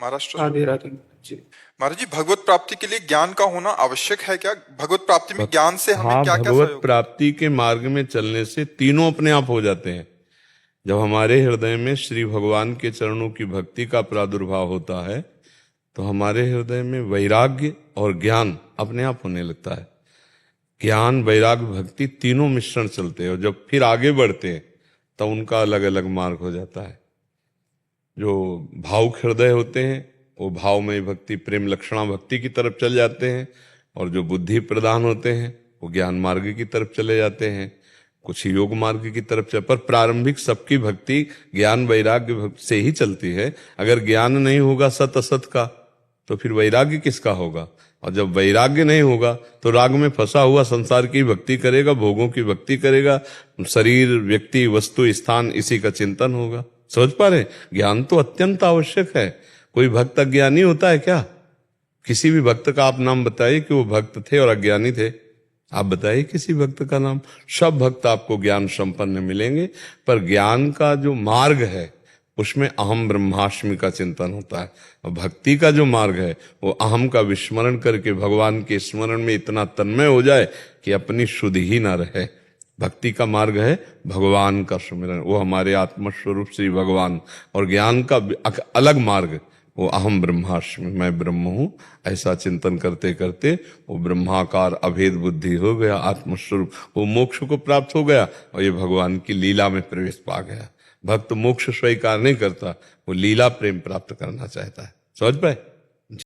महाराष्ट्र। राधे राधे जी। महाराज जी, भगवत प्राप्ति के लिए ज्ञान का होना आवश्यक है क्या? भगवत प्राप्ति में ज्ञान से हमें हाँ, क्या क्या भगवत सहयोग? प्राप्ति के मार्ग में चलने से तीनों अपने आप हो जाते हैं। जब हमारे हृदय में श्री भगवान के चरणों की भक्ति का प्रादुर्भाव होता है तो हमारे हृदय में वैराग्य और ज्ञान अपने आप होने लगता है। ज्ञान, वैराग्य, भक्ति तीनों मिश्रण चलते हैं और जब फिर आगे बढ़ते हैं तो उनका अलग अलग मार्ग हो जाता है। जो भावुक हृदय होते हैं वो भावमय भक्ति, प्रेम लक्षणा भक्ति की तरफ चल जाते हैं, और जो बुद्धि प्रधान होते हैं वो ज्ञान मार्ग की तरफ चले जाते हैं, कुछ योग मार्ग की तरफ चले। पर प्रारंभिक सबकी भक्ति ज्ञान वैराग्य से ही चलती है। अगर ज्ञान नहीं होगा सत असत का तो फिर वैराग्य किसका होगा? और जब वैराग्य नहीं होगा तो राग में फंसा हुआ संसार की भक्ति करेगा, भोगों की भक्ति करेगा, शरीर, व्यक्ति, वस्तु, स्थान, इसी का चिंतन होगा। समझ पा रहे? ज्ञान तो अत्यंत आवश्यक है। कोई भक्त अज्ञानी होता है क्या? किसी भी भक्त का आप नाम बताइए कि वो भक्त थे और अज्ञानी थे। आप बताइए किसी भक्त का नाम। सब भक्त आपको ज्ञान संपन्न मिलेंगे, पर ज्ञान का जो मार्ग है उसमें अहम ब्रह्मास्मि का चिंतन होता है। और भक्ति का जो मार्ग है वो अहम का विस्मरण करके भगवान के स्मरण में इतना तन्मय हो जाए कि अपनी शुद्धि ही ना रहे। भक्ति का मार्ग है भगवान का सुमिरन, वो हमारे आत्मस्वरूप श्री भगवान। और ज्ञान का अलग मार्ग, वो अहम ब्रह्मास्मि, मैं ब्रह्म हूं, ऐसा चिंतन करते करते वो ब्रह्माकार अभेद बुद्धि हो गया, आत्मस्वरूप, वो मोक्ष को प्राप्त हो गया और ये भगवान की लीला में प्रवेश पा गया। भक्त मोक्ष स्वीकार नहीं करता, वो लीला प्रेम प्राप्त करना चाहता है। समझ पाए?